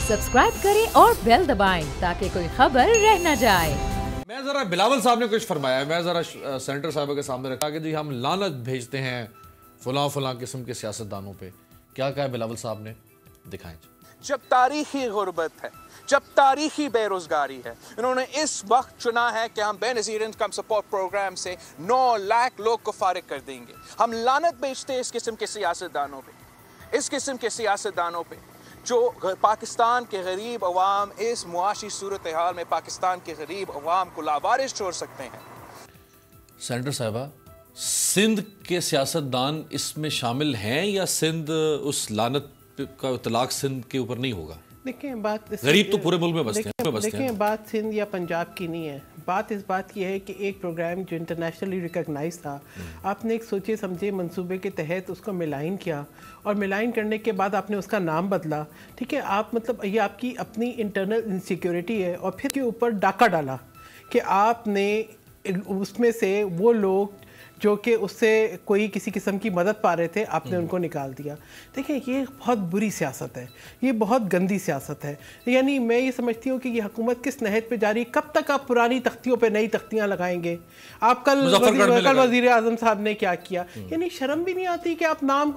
Subscribe करें और bell दबाएं ताकि कोई खबर रह न जाए। मैं ज़रा बिलावल साहब ने कुछ फरमाया, मैं ज़रा सेनेटर साहब के सामने रखा कि जी हम लानत भेजते हैं फलां किस्म के सियासतदानों पे। क्या कहा बिलावल साहब ने, दिखाएं। जब तारीखी गुर्बत है, जब तारीखी बेरोजगारी है, इन्होंने इस वक्त चुना है कि हम बेनज़ीर इनकम सपोर्ट प्रोग्राम से 9 लाख लोग को फारिग कर देंगे। हम लानत भेजते हैं इस किस्म के सियासतदानों पे, इस किस्म के सियासतदानों पे जो पाकिस्तान के गरीब अवाम, इस मुआशी सूरत हाल में पाकिस्तान के गरीब अवाम को लावारिस छोड़ सकते हैं। सेनेटर साहिबा, सिंध के सियासतदान इसमें शामिल हैं या सिंध उस लानत का इतलाक सिंध के ऊपर नहीं होगा? देखें, बात गरीब तो पूरे मुल्क में बसते हैं। देखें, बात सिंध या पंजाब की नहीं है, बात इस बात की है कि एक प्रोग्राम जो इंटरनेशनली रिकॉग्नाइज था, आपने एक सोचे समझे मंसूबे के तहत उसको मिलाइन किया और मिलाइन करने के बाद आपने उसका नाम बदला। ठीक है, आप मतलब ये आपकी अपनी इंटरनल इनसिक्योरिटी है। और फिर के ऊपर डाका डाला कि आपने उसमें से वो लोग जो कि उससे कोई किसी किस्म की मदद पा रहे थे, आपने उनको निकाल दिया। देखिए, ये बहुत बुरी सियासत है, ये बहुत गंदी सियासत है। यानी मैं ये समझती हूँ कि ये हुकूमत किस नहज पे जारी, कब तक आप पुरानी तख्तियों पे नई तख्तियाँ लगाएंगे? आप कल वज़ीर आज़म साहब ने क्या किया? यानी शर्म भी नहीं आती कि आप नाम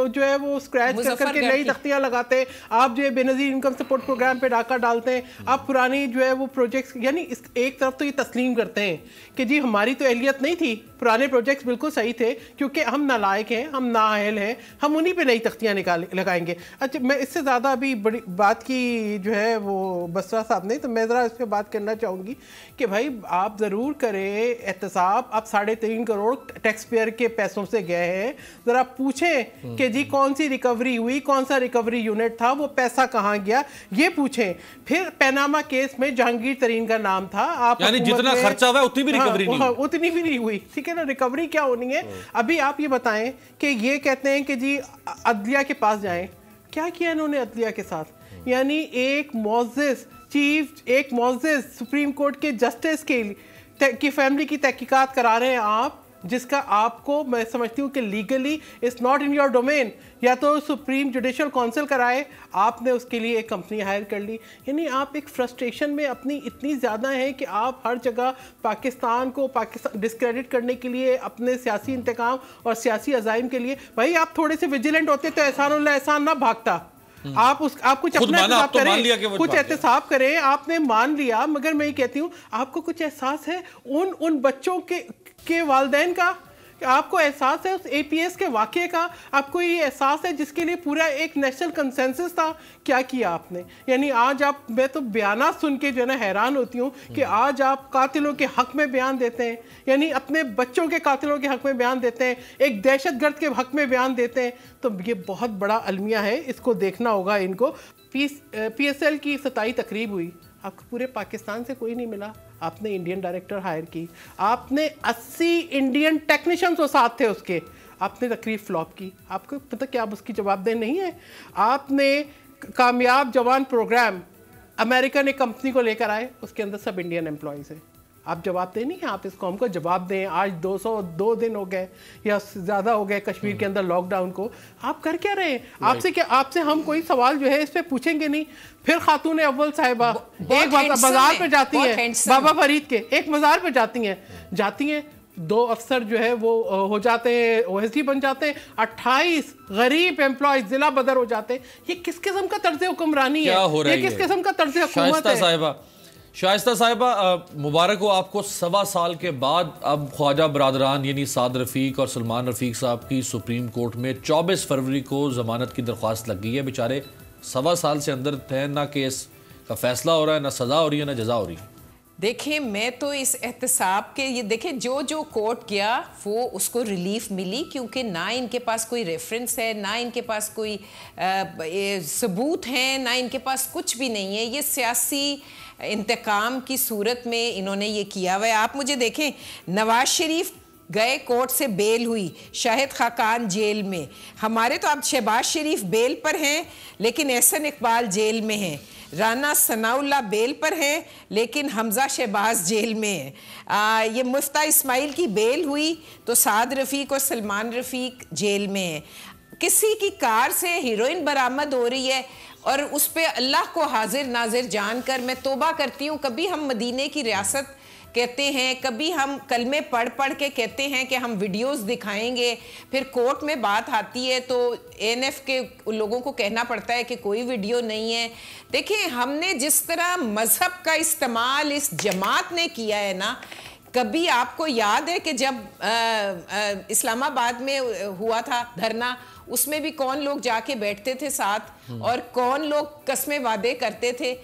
जो है वो स्क्रैच कर करके नई तख्तियाँ लगाते हैं। आप जो है बेनज़ीर इनकम सपोर्ट प्रोग्राम पे डाका डालते हैं। आप पुरानी जो है वो प्रोजेक्ट्स, यानी एक तरफ तो ये तस्लीम करते हैं कि जी हमारी तो अहलियत नहीं थी, पुराने प्रोजेक्ट्स बिल्कुल सही थे, क्योंकि हम नालायक हैं, हम नाअहल हैं, हम उन्हीं पे नई तख्तियाँ लगाएंगे। अच्छा, मैं इससे ज़्यादा अभी बड़ी बात की जो है वो बसरा साहब ने, तो मैं ज़रा इस पर बात करना चाहूँगी कि भाई आप ज़रूर करें एहतसाब। आप 3.5 करोड़ टैक्स पेयर के पैसों से गए हैं, ज़रा पूछें कि जी कौन सी रिकवरी हुई, कौन सा रिकवरी यूनिट था, वो पैसा कहाँ गया, ये पूछें। फिर पैनामा केस में जहांगीर तरीन का नाम था। आप यानी जितना खर्चा हुआ उतनी भी रिकवरी नहीं, उतनी भी नहीं हुई। ठीक है ना, रिकवरी क्या होनी है? अभी आप ये बताएं कि ये कहते हैं कि जी अदलिया के पास जाएं, क्या किया इन्होंने अदलिया के साथ? यानी एक मुअज़्ज़िज़ सुप्रीम कोर्ट के जस्टिस की फैमिली की तहकीकात करा रहे हैं आप, जिसका आपको मैं समझती हूँ कि legally it's not in your domain. या तो सुप्रीम जुडिशल काउंसिल कराए, आपने उसके लिए एक कंपनी हायर कर ली। यानी आप एक फ्रस्ट्रेशन में अपनी इतनी ज़्यादा है कि आप हर जगह पाकिस्तान डिस्क्रेडिट करने के लिए, अपने सियासी इंतकाम और सियासी अज़ाइम के लिए, भाई आप थोड़े से विजिलेंट होते तो एहसान ना भागता। आप कुछ अपना एहतसाब करें, कुछ एहतसाब करें। आपने मान लिया, मगर मैं ये कहती हूँ आपको कुछ एहसास है उन बच्चों के वालिदैन का, आपको एहसास है उस APS के वाक़े का, आपको ये एहसास है जिसके लिए पूरा एक नेशनल कंसेंसस था। क्या किया आपने? यानी आज मैं तो बयाना सुन के जो है ना हैरान होती हूँ कि आज आप कातिलों के हक़ में बयान देते हैं, यानी अपने बच्चों के कातिलों के हक़ में बयान देते हैं, एक दहशतगर्द के हक़ में बयान देते हैं। तो ये बहुत बड़ा अलमिया है, इसको देखना होगा इनको। PSL की 27 तकरीब हुई, आपको पूरे पाकिस्तान से कोई नहीं मिला, आपने इंडियन डायरेक्टर हायर की, आपने 80 इंडियन टेक्नीशियंस वो साथ थे उसके, आपने तकरीब फ्लॉप की। आपको पता क्या आप उसकी जवाबदेह नहीं है? आपने कामयाब जवान प्रोग्राम अमेरिका ने कंपनी को लेकर आए, उसके अंदर सब इंडियन एम्प्लॉयज़ हैं। आप जवाबदेह नहीं हैं, आप इस कौम को जवाब दें। आज 202 दिन हो गए या ज़्यादा हो गए कश्मीर के अंदर लॉकडाउन को, आप कर क्या रहे हैं? आपसे हम कोई सवाल जो है इस पर पूछेंगे नहीं। फिर खातून अव्वल साहिबा एक बाजार पे जाती हैं, बाबा फरीद के एक मज़ार पे जाती हैं 2 अफसर जो है वो हो जाते हैं, OSD बन जाते हैं, 28 गरीब एम्प्लॉयज जिला बदर हो जाते हैं। ये किस किस्म का तर्ज हुक्मरानी है? ये किस किस्म का तर्ज हुकूमत है? शाइस्ता साहिबा, मुबारक हो आपको। 1.25 साल के बाद अब ख्वाजा बरादरान यानी साद रफ़ीक और सलमान रफ़ीक साहब की सुप्रीम कोर्ट में 24 फरवरी को ज़मानत की दरख्वास्त लग गई है। बेचारे 1.25 साल से अंदर थे, ना केस का फैसला हो रहा है, ना सज़ा हो रही है, ना जज़ा हो रही है। देखिए, मैं तो इस एहतसाब के ये देखें, जो कोर्ट गया वो उसको रिलीफ मिली, क्योंकि ना इनके पास कोई रेफरेंस है, ना इनके पास कोई सबूत हैं, ना इनके पास कुछ भी नहीं है। ये सियासी इंतकाम की सूरत में इन्होंने ये किया हुआ है। आप मुझे देखें, नवाज शरीफ गए, कोर्ट से बेल हुई, शाहिद खाकान जेल में, हमारे तो अब शहबाज शरीफ बेल पर हैं लेकिन एहसन इकबाल जेल में हैं, राना सनाउल्लाह बेल पर हैं लेकिन हमजा शहबाज जेल में है। ये मुफ्ता इस्माइल की बेल हुई तो साद रफ़ीक और सलमान रफ़ीक जेल में हैं। किसी की कार से हीरोइन बरामद हो रही है اور اس پہ اللہ کو حاضر ناظر جان کر میں توبہ کرتی ہوں. کبھی ہم مدینے کی ریاست کہتے ہیں, کبھی ہم کلمے پڑھ کے کہتے ہیں کہ ہم ویڈیوز دکھائیں گے, پھر کورٹ میں بات آتی ہے تو ANF کے لوگوں کو کہنا پڑتا ہے کہ کوئی ویڈیو نہیں ہے. دیکھیں ہم نے جس طرح مذہب کا استعمال اس جماعت نے کیا ہے نا, کبھی آپ کو یاد ہے کہ جب اسلام آباد میں ہوا تھا دھرنا, اس میں بھی کون لوگ جا کے بیٹھتے تھے ساتھ اور کون لوگ قسمیں وعدے کرتے تھے.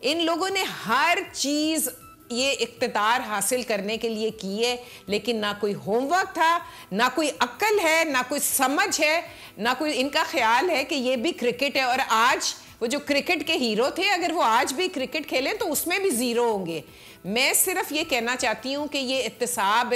ان لوگوں نے ہر چیز یہ اقتدار حاصل کرنے کے لیے کی ہے, لیکن نہ کوئی ہوم ورک تھا, نہ کوئی عقل ہے, نہ کوئی سمجھ ہے, نہ کوئی ان کا خیال ہے کہ یہ بھی کرکٹ ہے. اور آج وہ جو کرکٹ کے ہیرو تھے, اگر وہ آج بھی کرکٹ کھیلیں تو اس میں بھی زیرو ہوں گے. میں صرف یہ کہنا چاہتی ہوں کہ یہ احتساب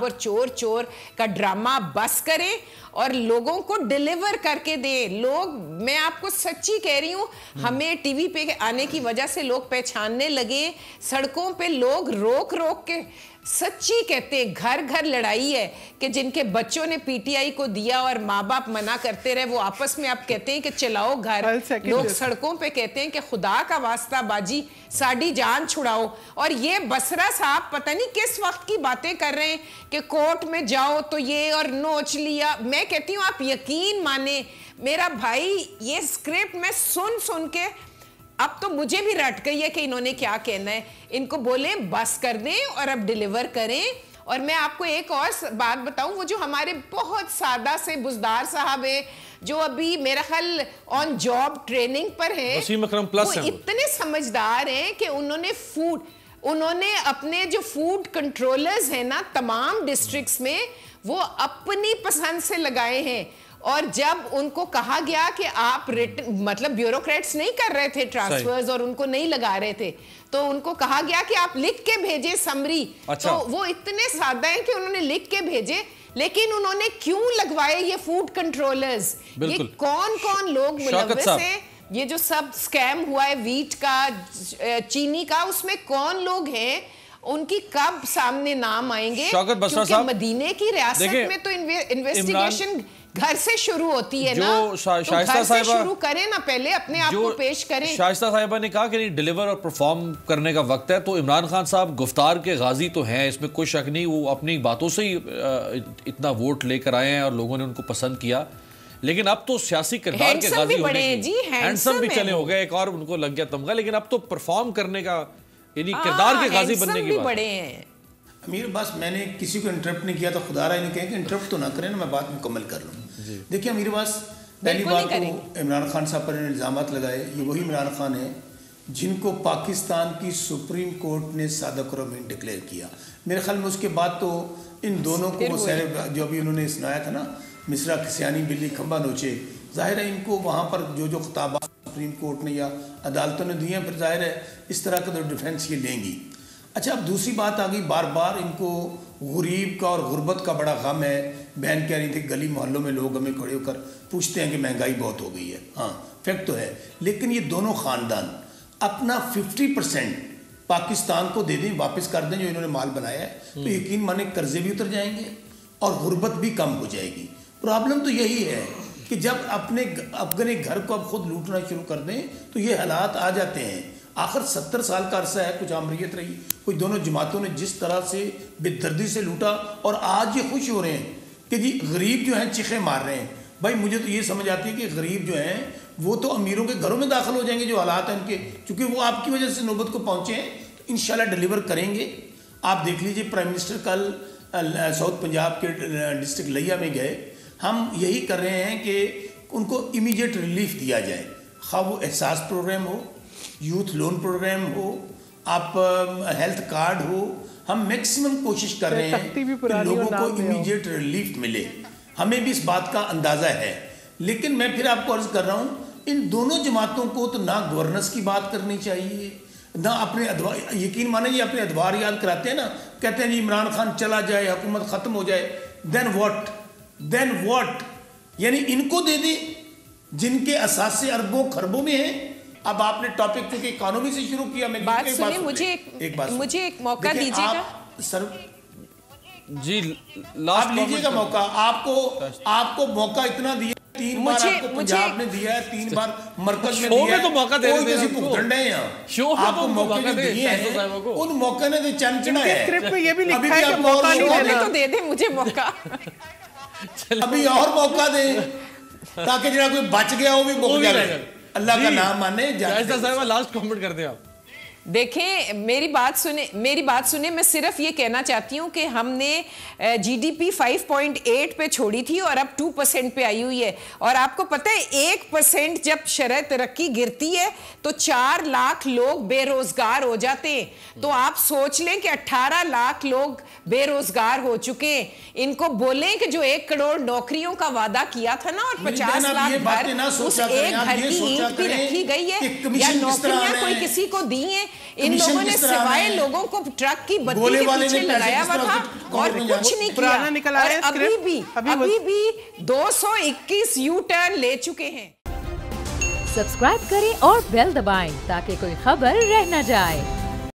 اور چور کا ڈرامہ بس کریں اور لوگوں کو ڈیلیور کر کے دیں. لوگ, میں آپ کو سچی کہہ رہی ہوں, ہمیں ٹی وی پہ آنے کی وجہ سے لوگ پہچاننے لگے, سڑکوں پہ لوگ روک کے سچی کہتے ہیں گھر گھر لڑائی ہے کہ جن کے بچوں نے PTI کو دیا اور ماں باپ منع کرتے رہے, وہ آپس میں اب کہتے ہیں کہ چلاؤ گھر. لوگ سڑکوں پہ کہتے ہیں کہ خدا کا واسطہ باجی ساڑی جان چھڑاؤ. اور یہ بسرا صاحب پتہ نہیں کس وقت کی باتیں کر رہے ہیں کہ کورٹ میں جاؤ تو یہ اور نوچ لیا. میں کہتی ہوں آپ یقین مانیں میرا بھائی, یہ سکرپٹ میں سن کے اب تو مجھے بھی رٹ گئی ہے کہ انہوں نے کیا کہنا ہے. ان کو بولیں بس کر دیں اور اب ڈیلیور کریں. اور میں آپ کو ایک اور بات بتاؤں, وہ جو ہمارے بہت سادہ سے بزدار صاحب ہیں جو ابھی میرا خیال آن جاب ٹریننگ پر ہیں, وہ اتنے سمجھدار ہیں کہ انہوں نے اپنے جو فوڈ کنٹرولرز ہیں نا تمام ڈسٹرکٹس میں, وہ اپنی پسند سے لگائے ہیں. اور جب ان کو کہا گیا کہ آپ مطلب بیوروکریٹس نہیں کر رہے تھے ٹرانسفرز اور ان کو نہیں لگا رہے تھے, تو ان کو کہا گیا کہ آپ لکھ کے بھیجے سمری. تو وہ اتنے سادہ ہیں کہ انہوں نے لکھ کے بھیجے, لیکن انہوں نے کیوں لگوائے یہ فوڈ کنٹرولرز؟ یہ کون لوگ ملوث ہیں؟ یہ جو سب سکیم ہوا ہے ویٹ کا, چینی کا, اس میں کون لوگ ہیں؟ ان کی کب سامنے نام آئیں گے؟ کیونکہ مدینے کی ریاست میں تو انویسٹیگیشن گھر سے شروع ہوتی ہے نا, تو گھر سے شروع کریں نا, پہلے اپنے آپ کو پیش کریں. شائستہ صاحبہ نے کہا کہ ڈیلیور اور پرفارم کرنے کا وقت ہے, تو عمران خان صاحب گفتار کے غازی تو ہیں, اس میں کوئی شک نہیں, وہ اپنی باتوں سے ہی اتنا ووٹ لے کر آئے ہیں اور لوگوں نے ان کو پسند کیا. لیکن اب تو سیاسی کردار کے غازی ہونے کی, ہینڈسم بھی چلے ہو گئے, ایک اور ان کو لگ گیا تمغہ, لیکن اب تو پرفارم کرنے کا یعنی کردار کے غازی بننے کی بات ہے. امیر عباس, میں نے کسی کو انٹرپٹ نہیں کیا, تو خدا رہا انہیں کہیں کہ انٹرپٹ تو نہ کریں نا, میں بات مکمل کر لوں. دیکھیں امیر عباس, پہلی بات تو عمران خان صاحب پر الزامات لگائے, یہ وہی عمران خان ہیں جن کو پاکستان کی سپریم کورٹ نے صادق اور امین ڈکلیئر کیا. میرے خیال میں اس کے بعد تو ان دونوں کو جو ابھی انہوں نے سنایا تھا نا, مصرا کسیانی بلی کھمبا نوچے, ظاہر ہے ان کو وہاں پر جو خطابات سپریم کورٹ نے یا عدالتوں نے دیے ہیں, پھر ظاہر ہے اس طرح کا تو ڈیفینس یہ لیں گی. اچھا, اب دوسری بات آ گئی, بار بار ان کو غریب کا اور غربت کا بڑا غم ہے. بہن کہہ رہی تھی گلی محلوں میں لوگ ہمیں کھڑے ہو کر پوچھتے ہیں کہ مہنگائی بہت ہو گئی ہے. ہاں فیکٹ تو ہے, لیکن یہ دونوں خاندان اپنا 50% پاکستان کو دے دیں, واپس کر دیں جو انہوں نے مال بنایا ہے, تو یقین مانے قرضے بھی اتر جائیں گے اور غربت بھی کم ہو جائے گی. پرابلم تو یہی ہے کہ جب اپنے گھر کو اب خود لوٹنا شروع کر دیں تو یہ حالات آ جاتے ہیں. آخر 70 سال کا عرصہ ہے, کچھ آمریت رہی, کوئی دونوں جماعتوں نے جس طرح سے بے دردی سے لوٹا, اور آج یہ خوش ہو رہے ہیں کہ جی غریب جو ہیں چیخیں مار رہے ہیں. بھائی مجھے تو یہ سمجھ آتی ہے کہ غریب جو ہیں وہ تو امیروں کے گھروں میں داخل ہو جائیں گے جو حالات ہیں ان کے, چونکہ وہ آپ کی وجہ سے نوبت کو پہنچے ہیں, تو انشاءاللہ ڈیلیور کریں گے. آپ دیکھ لیجئے پرائم منسٹر کل ساؤتھ پنجاب کے ڈسٹرکٹ لیا میں گئے. ہم یہی کر رہے ہیں کہ ان کو امیجیٹ ریلیف دیا جائے, خواہ وہ احساس پروگرام ہو, یوتھ لون پروگرام ہو, آپ ہیلتھ کارڈ ہو, ہم میکسیمم کوشش کر رہے ہیں کہ لوگوں کو امیجیٹ ریلیف ملے. ہمیں بھی اس بات کا اندازہ ہے, لیکن میں پھر آپ کو عرض کر رہا ہوں, ان دونوں جماعتوں کو تو نہ گورننس کی بات کرنی چاہیے, نہ اپنے ادوار, یقین مانیں یہ اپنے ادوار یاد کراتے ہیں نا, کہتے ہیں جی عمران خان چلا جائے, حکومت ختم ہو جائے, دین واٹ, یعنی ان کو دے دیں جن کے اثاثے اربوں خربوں میں ہیں. اب آپ نے ٹاپک کیونکہ اکانومی سے شروع کیا, میں بات سنیں, مجھے ایک موقع دیجیے گا سر. جی آپ لیجیے گا موقع, آپ کو موقع اتنا دیا 3 बार आपको पंजाब ने दिया है, 3 बार मरकज ने दिया है, तो मौका दे रहे थे भुगतंड है यहाँ, आपको मौके दिए हैं, उन मौके ने तो चंद चढ़ा है। स्क्रिप्ट में ये भी लिखा है कि मौका नहीं देना, तो दे दे मुझे मौका, अभी और मौका दे ताकि जरा कोई बच गया वो भी मुक जाए, अल्लाह का नाम माने। लास्ट कमेंट कर दें आप। देखें, मेरी बात सुने, मैं सिर्फ ये कहना चाहती हूँ कि हमने जीडीपी 5.8 पे छोड़ी थी और अब 2% पे आई हुई है, और आपको पता है 1% जब शरह तरक्की गिरती है तो 4 लाख लोग बेरोजगार हो जाते हैं। तो आप सोच लें कि 18 लाख लोग बेरोजगार हो चुके हैं। इनको बोलें कि जो 1 करोड़ नौकरियों का वादा किया था ना, और 50 लाख घर उस एक घर की ईंट भी रखी गई है, या नौकरियां कोई किसी को दी है। इन लोगों ने सिवाय लोगों को ट्रक की बत्ती के पीछे लगाया हुआ था और कुछ नहीं किया, और अभी भी 221 यू टर्न ले चुके हैं। सब्सक्राइब करें और बेल दबाएं ताकि कोई खबर रह न जाए।